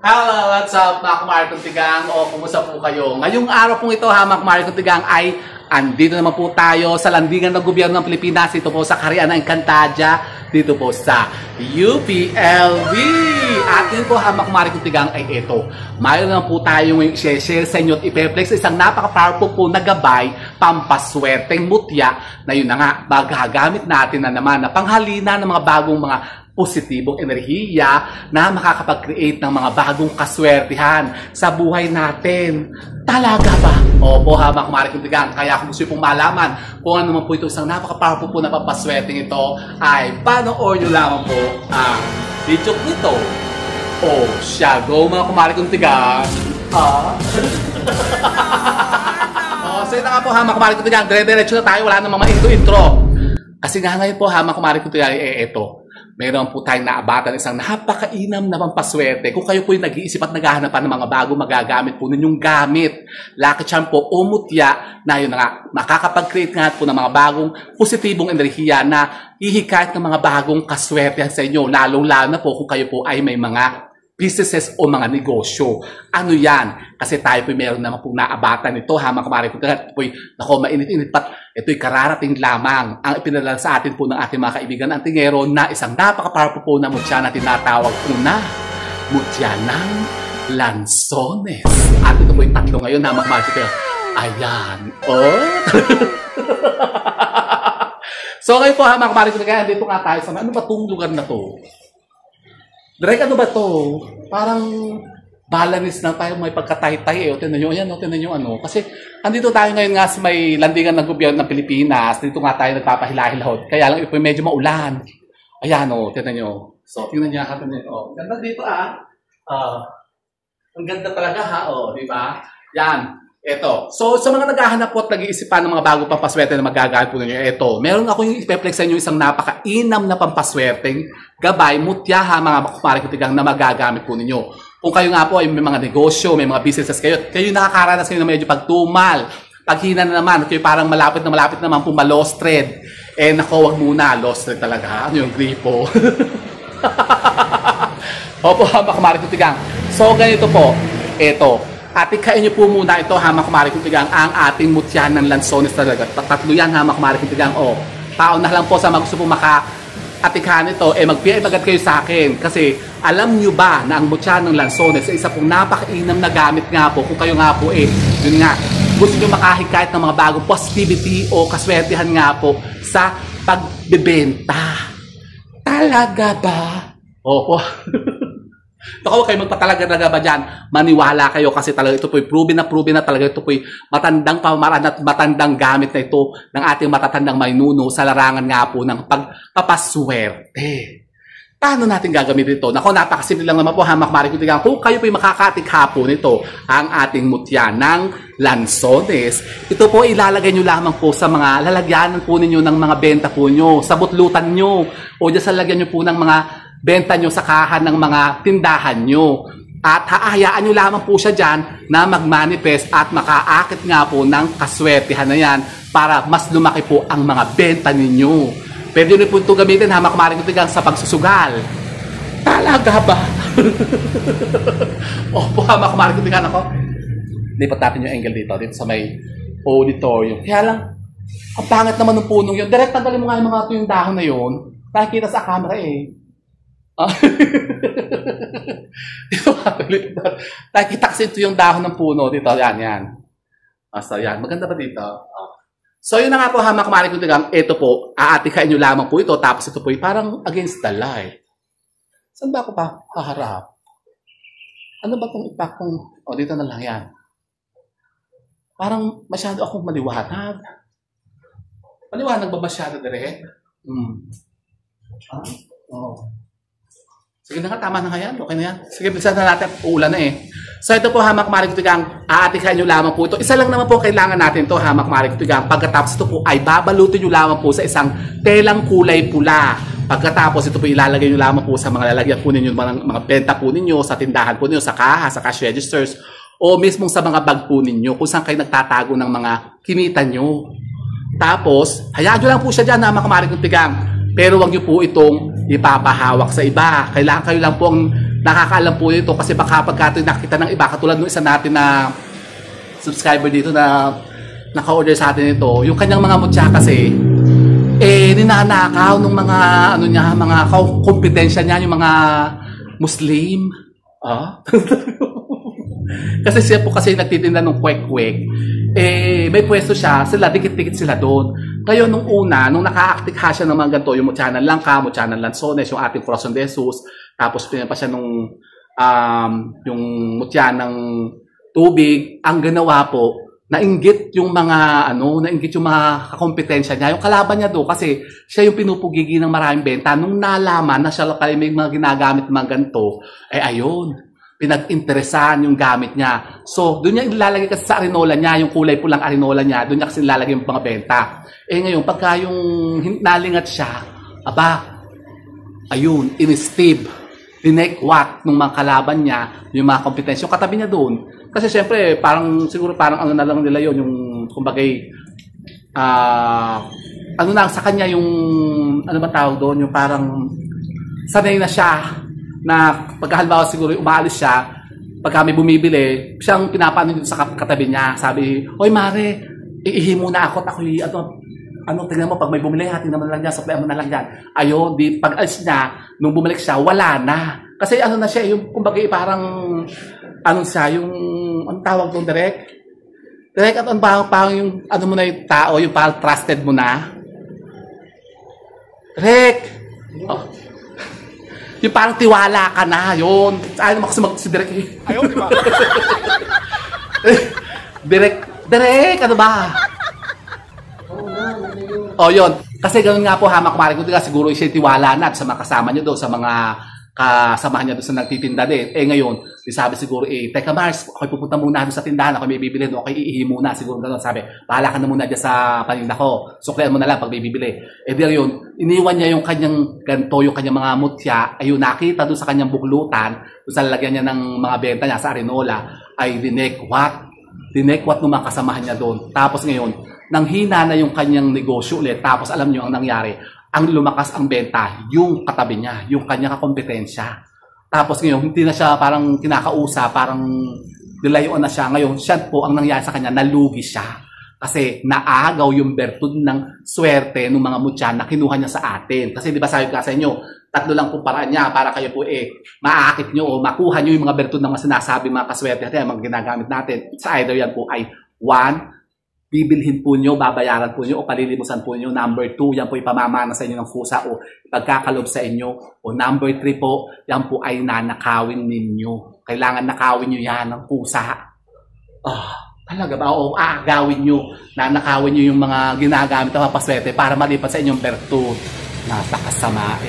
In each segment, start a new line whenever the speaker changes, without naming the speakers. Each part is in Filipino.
Hello, what's up mga kumari kong tigang? O, kumusta po kayo? Ngayong araw pong ito mga kumari kong tigang ay andito naman po tayo sa landingan ng gobyerno ng Pilipinas. Dito po sa Cariana Encantadia. Dito po sa UPLB. At yun po mga kumari kong tigang ay ito. Mayroon naman po tayo yung share sa inyo at ipeplex isang napaka-powerful po na gabay pampaswerteng mutya na yun na nga magagamit natin na naman na panghalina ng mga bagong mga positibong enerhiya na makakapag-create ng mga bagong kaswertihan sa buhay natin. Talaga ba? Opo, mga kumari kong tigang. Kaya kung gusto pong malaman kung ano naman po ito isang napaka-powerful po na pampaswerteng ito, ay panoorin nyo lamang po ang video nito. O, siya, go mga kumari kong tigang. So ito nga po, mga kumari kong tigang. Dire-diretso na tayo. Wala namang intro. Kasi nga ngayon po, mga kumari kong tigang, ito. Meron po tayong naabatan isang napakainam na pampaswerte. Kung kayo po yung nag-iisip at naghahanap ng mga bago magagamit po ninyong gamit. Lucky charm po o mutya na yun na nga, makakapag-create nga po ng mga bagong positibong enerhiya na ihikayat ng mga bagong kaswertehan sa inyo. Lalong-lalo na po kung kayo po ay may mga businesses o mga negosyo. Ano yan? Kasi tayo po meron naman pong naabatan nito. Mga kumari ko ito po mainit-init pat. Ito'y kararating lamang ang ipinadala sa atin po ng ating mga kaibigan ang tingero na isang napaka-powerful po na mutya na tinatawag po na mutya ng lansones. At ito po yung tatlo ngayon na magmamagik. Ayan. Oh! So ngayon po mga kumari ko dito nga tayo sa ano ba itong lugar na to? Direk, ano ba to? Parang balanis na tayo, may pagkatay-tay O, tinan nyo, ayan, tinan nyo ano. Kasi, andito tayo ngayon nga sa may landingan ng gobyerno ng Pilipinas. Dito nga tayo nagpapahilahilahod. Kaya lang, ito medyo maulan. Ayan, tinan nyo. So, tingnan nyo, tinan nyo. Ganda dito, ang ganda talaga, di ba? Yan. Ito. So, sa mga naghahanap po at nag-iisip pa ng mga bagong pampaswerte na magagamit po ninyo, ito. Meron ako yung ipeplex sa inyo isang napaka-inam na pampaswerteng gabay, mutya mga kumari kutigang na magagamit po ninyo. Kung kayo nga po ay may mga negosyo, may mga businesses kayo nakakaranas kayo na medyo pagtumal, paghina na naman, kayo parang malapit naman po ma-lost thread. Nako, wag muna, lost thread talaga. Ano yung gripo? Opo, mga kumari kutigang. So, ganito po. Ito. Atikain niyo po muna ito, mga kumari kong tigang, ang ating mutya ng lansones talaga. Tatlo yan, mga kumari kong tigang. Taon na lang po sa mga gusto po maka-atikahan ito, mag-PM agad kayo sa akin. Kasi alam niyo ba na ang mutya ng lansones ay isa pong napakainam na gamit nga po. Kung kayo nga po yun nga, gusto niyo makahikayat ng mga bagong positivity o kaswertihan nga po sa pagbebenta. Talaga ba? Opo. Huwag kayo magpatalaga ba dyan? Maniwala kayo kasi talaga ito po'y proven na talaga ito po'y matandang pamamaraan at matandang gamit na ito ng ating matatandang maynuno sa larangan nga po ng pagpapaswerte. Paano natin gagamitin ito? Nako, napakasimple lang naman po, mga kumari ko tigang. Kung kayo po'y makakatik hapon ito, ang ating mutya ng lansones, ito po ilalagay nyo lamang po sa mga lalagyanan po ninyo ng mga benta po nyo, sa butlutan nyo, o dyan sa lalagyan nyo po ng mga benta nyo sa kahan ng mga tindahan nyo. At haayaan nyo lamang po siya dyan na mag-manifest at makaakit nga po ng kaswertihan na yan para mas lumaki po ang mga benta ninyo. Pwede nyo po ito gamitin, mga kumari ko tigang, sa pagsusugal. Talaga ba? Opo, mga kumari ko tigang ako. Lipat natin yung angle dito sa may auditorium. Kaya lang, ang pangit naman ng punong yun. Direct tanggalin mo nga yung dahon na yun. Nakikita sa camera Dito nakikita kasi ito yung dahon ng puno dito. Yan. So yan, maganda ba dito? So yun na nga po, mga kumari kong tigang, ito po, aatikain nyo lamang po ito, tapos ito po parang against the light. Saan ba ako pa haharap? Ano ba itong ipakong, dito na lang yan. Parang masyado akong maliwanag. Maliwanag ba masyado direct? Sige na nga, tama na nga yan. Okay na yan. Sige, bilisan na natin. Uulan na So ito po, hamak marik tigang, aatikain nyo lamang po ito. Isa lang naman po kailangan natin ito, hamak marik tigang. Pagkatapos ito po ay babalutin nyo lamang po sa isang telang kulay pula. Pagkatapos ito po ilalagay nyo lamang po sa mga lalagyan po ninyo, mga benta po ninyo, sa tindahan po ninyo, sa kaha, sa cash registers, o mismo sa mga bag po ninyo, kung saan kayo nagtatago ng mga kinita nyo. Tapos, hayaan nyo lang po siya dyan, hamak marik tigang. Pero wag nyo po itong ipapahawak sa iba. Kailangan kayo lang pong nakakaalam po ito kasi baka pagka nakita ng iba, katulad ng isa natin na subscriber dito na naka-order sa atin ito, yung kanyang mga mutya kasi, ninanakaw ng mga, mga kompetensya niya, yung mga Muslim. Kasi siya po kasi nagtitinda ng kwek-kwek. May pwesto siya, sila, dikit-dikit sila doon. Ngayon, nung una, nung naka-actikha siya ng mga ganito, yung mutya ng langka, mutya ng lansones, yung ating corazon de Jesus, tapos pinapa siya nung, yung mutya ng tubig, ang ginawa po, nainggit yung mga nainggit yung mga kakompetensya niya. Yung kalaban niya do kasi siya yung pinupugigi ng maraming benta. Nung nalaman na siya pala may mga ginagamit mga ganito, ayun, pinag-interesan yung gamit niya. So, doon niya ilalagay kasi sa arinola niya, yung kulay pulang arinola niya, doon niya kasi ilalagay yung mga benta. Ngayon, pagka yung nalingat siya, ayun, in-steve, dinekwat ng mga kalaban niya, yung mga kompetensya, yung katabi niya doon. Kasi syempre, siguro parang na lang nila yun, yung kumbagay, sa kanya yung, ba tawag doon, yung parang sanay na siya, na pagkahalimbawa siguro umaalis siya, pagka may bumibili, siyang pinapaano dito sa katabi niya, sabi, "Hoy Mare, iihi muna ako, tingnan mo, pag may bumili, tingnan mo na lang dyan, supply mo na lang dyan." Ayun, pag alis niya, nung bumalik siya, wala na. Kasi na siya, yung kumbaga parang, siya, yung, tawag doon, direct, at parang yung, mo na yung tao, yung parang trusted mo na. Direct! Yung parang tiwala ka na, yun. Ayaw naman kasi si Direct.
Ayaw, di ba?
Direct, ano ba? Yun. Kasi ganoon nga po, hamak kumari ko, siguro siya tiwala na sa mga kasama niyo doon, sa mga kasamahan niya doon sa nagtitinda din. Ngayon, sabi siguro, teka Mars, okay, pupunta muna doon sa tindahan, ako may bibili doon, okay, iihi muna, siguro gano'n. Sabi, bahala ka na muna dyan sa paninda ko, suklian mo na lang pag may bibili. Di yun, iniwan niya yung kanyang ganito, yung kanyang mga mutya, ayun, nakita doon sa kanyang buklutan, doon sa lalagyan niya ng mga benta niya sa arinola, ay dinekwat ng mga kasamahan niya doon. Tapos ngayon, nang hina na yung kanyang negosyo ulit, tapos alam niyo ang nangyari, ang lumakas ang benta, yung katabi niya, yung kanyang kakompetensya. Tapos ngayon, hindi na siya parang kinakausap, parang nilayuan na siya. Ngayon, siya po ang nangyari sa kanya, nalugi siya. Kasi naagaw yung bertud ng swerte ng mga mutya na kinuha niya sa atin. Kasi di ba sabi ko sa inyo, 3 lang po paraan niya para kayo po maakit nyo o makuha nyo yung mga bertud ng mga sinasabi, mga kaswerte natin, mga ginagamit natin. It's either yan po ay 1, bibilhin po nyo, babayaran po nyo, o palilimusan po nyo. Number 2, yan po ipamamana sa inyo ng kusa o pagkakalob sa inyo. O number 3 po, yan po ay nanakawin ninyo. Kailangan nakawin nyo yan ng kusa. Talaga ba? O aagawin nyo, nanakawin nyo yung mga ginagamit na papaswerte para malipat sa inyong bertud. Napakasama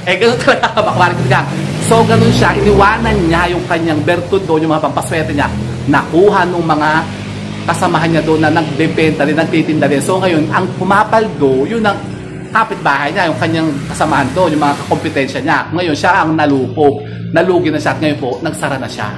ganun talaga bakwarin ko. So ganun siya, iniwanan niya yung kanyang bertud doon, yung mga pampaswerte niya, nakuha nung mga kasamahan niya doon na nagbebenta rin, nagtitinda rin. So ngayon, ang pumapaldo, yun ang kapitbahay niya, yung kanyang kasamahan doon, yung mga kompetensya niya. Ngayon, siya ang nalupog. Nalugi na siya at ngayon po, nagsara na siya.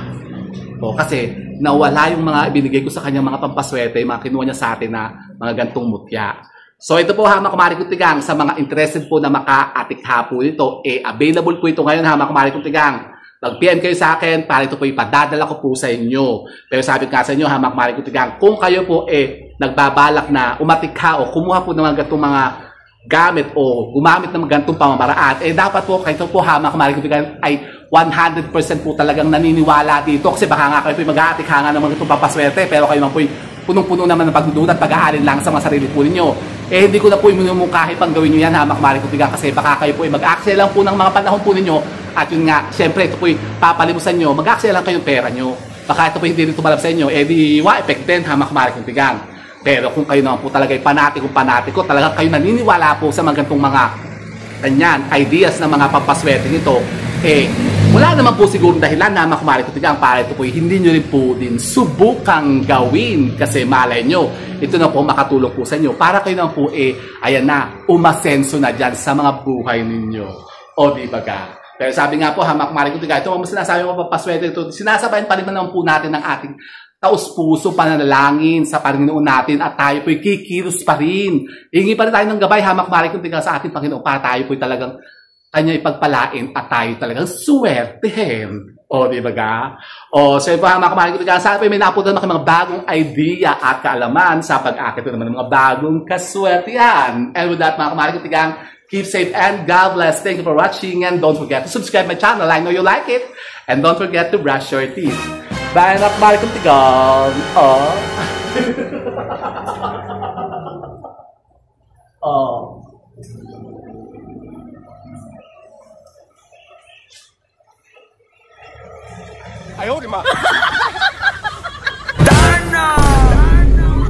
Kasi nawala yung mga ibinigay ko sa kanyang mga pampaswerte, yung mga kinuha niya sa atin na mga gantong mutya. So ito po hamak kumari kong tigang, sa mga interested po na maka-atikha po ito, available po ito ngayon hamak kumari kong tigang. Mag-PM kayo sa akin para ito po ipadadala ko po sa inyo. Pero sabi ko sa inyo, hamak kumari kong tigang, kung kayo po nagbabalak na umatikha o kumuha po ng mga gantong mga gamit o gumamit ng mga gantong pamamaraan, dapat po kayo po hamak kumari kong tigang ay 100% po talagang naniniwala dito. Kasi baka nga kayo po mag-aatikha nga ng mga gantong papaswerte, pero kayo man po punong-puno naman ng pagdududa at pag-aalin lang sa mga sarili po ninyo. Hindi ko na po minumungkahi pang gawin nyo yan, hamak kumari kong tigang, kasi baka kayo po mag-aksaya lang po ng mga panahon po ninyo. At yun nga, siyempre ito po papalimusan nyo, mag-aksaya lang kayo pera nyo. Baka ito po hindi rin tumalab sa inyo, di wa-effect din, hamak kumari kong tigang. Pero kung kayo naman po talaga panatiko, talagang kayo naniniwala po sa mga gantong mga ideas ng mga pampaswerte nito, wala naman po siguro dahilan na makumari ko tigang para ito po hindi nyo rin po din subukang gawin kasi malay nyo ito na po makatulong po sa inyo para kayo naman po ayan na, umasenso na dyan sa mga buhay ninyo. O di ba ka? Pero sabi nga po, hamak kumari ko tigang, ito mo sinasabi mo papaswerte ito, sinasabayan pa rin naman po natin ng ating taus-puso pananalangin sa Panginoon natin at tayo po'y kikilos pa rin. Hingi pa rin tayo ng gabay, hamak kumari ko tigang sa ating Panginoon para tayo po'y talagang kanya ipagpalain at tayo talagang swertehin. O, di ba ga? O, so ito mga kamaring kutigang, sana po may napunta naman mga bagong idea at kaalaman sa pag-akit naman ng mga bagong kaswertihan. And with that mga kamaring kutigang, keep safe and God bless. Thank you for watching and don't forget to subscribe my channel. I know you like it. And don't forget to brush your teeth. Bye mga kamaring kutigang. Oh. Oh.
哎呦我的妈！